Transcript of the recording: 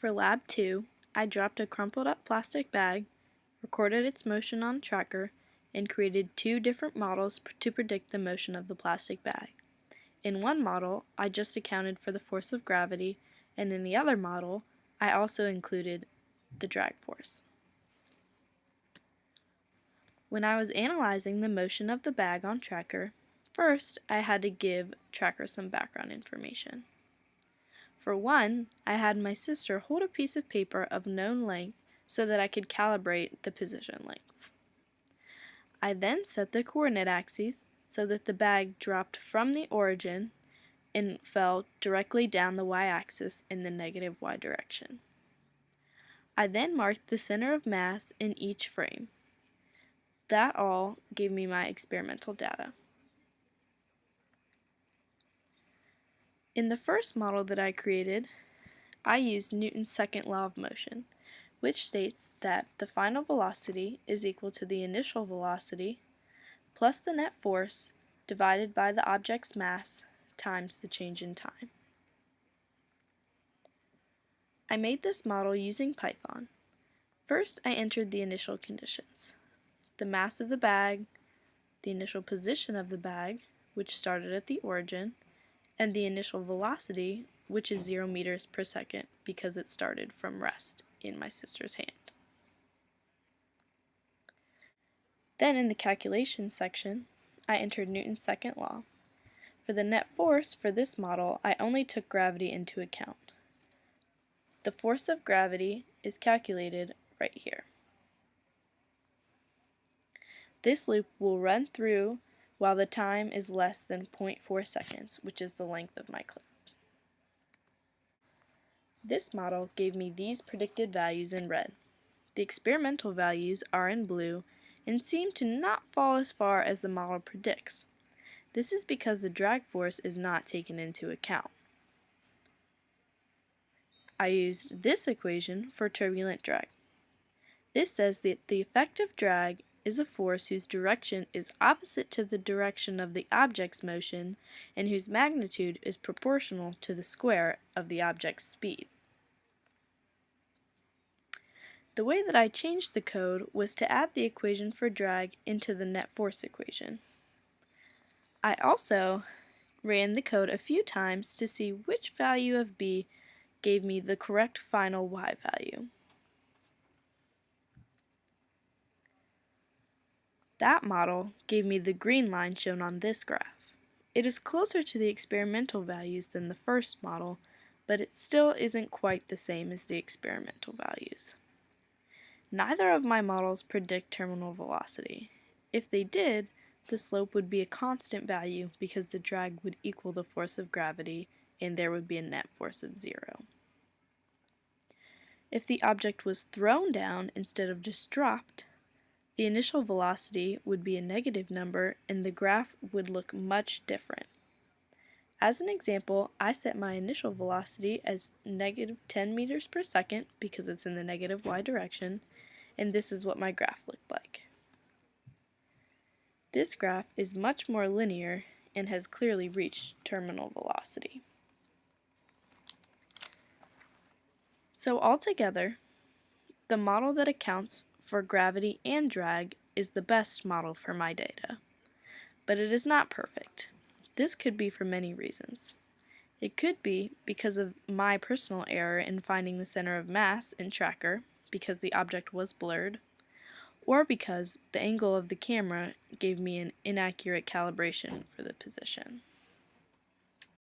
For Lab 2, I dropped a crumpled up plastic bag, recorded its motion on tracker, and created two different models to predict the motion of the plastic bag. In one model, I just accounted for the force of gravity, and in the other model, I also included the drag force. When I was analyzing the motion of the bag on tracker, first I had to give tracker some background information. For one, I had my sister hold a piece of paper of known length so that I could calibrate the position length. I then set the coordinate axes so that the bag dropped from the origin and fell directly down the y-axis in the negative y direction. I then marked the center of mass in each frame. That all gave me my experimental data. In the first model that I created, I used Newton's second law of motion, which states that the final velocity is equal to the initial velocity plus the net force divided by the object's mass times the change in time. I made this model using Python. First, I entered the initial conditions: the mass of the bag, the initial position of the bag, which started at the origin, and the initial velocity, which is 0 meters per second because it started from rest in my sister's hand. Then in the calculation section, I entered Newton's second law. For the net force for this model, I only took gravity into account. The force of gravity is calculated right here. This loop will run through while the time is less than 0.4 seconds, which is the length of my clip. This model gave me these predicted values in red. The experimental values are in blue and seem to not fall as far as the model predicts. This is because the drag force is not taken into account. I used this equation for turbulent drag. This says that the effective drag is a force whose direction is opposite to the direction of the object's motion and whose magnitude is proportional to the square of the object's speed. The way that I changed the code was to add the equation for drag into the net force equation. I also ran the code a few times to see which value of b gave me the correct final y value. That model gave me the green line shown on this graph. It is closer to the experimental values than the first model, but it still isn't quite the same as the experimental values. Neither of my models predict terminal velocity. If they did, the slope would be a constant value because the drag would equal the force of gravity and there would be a net force of 0. If the object was thrown down instead of just dropped, the initial velocity would be a negative number and the graph would look much different. As an example, I set my initial velocity as negative 10 meters per second because it's in the negative y direction, and this is what my graph looked like. This graph is much more linear and has clearly reached terminal velocity. So altogether, the model that accounts for gravity and drag is the best model for my data. But it is not perfect. This could be for many reasons. It could be because of my personal error in finding the center of mass in tracker because the object was blurred, or because the angle of the camera gave me an inaccurate calibration for the position.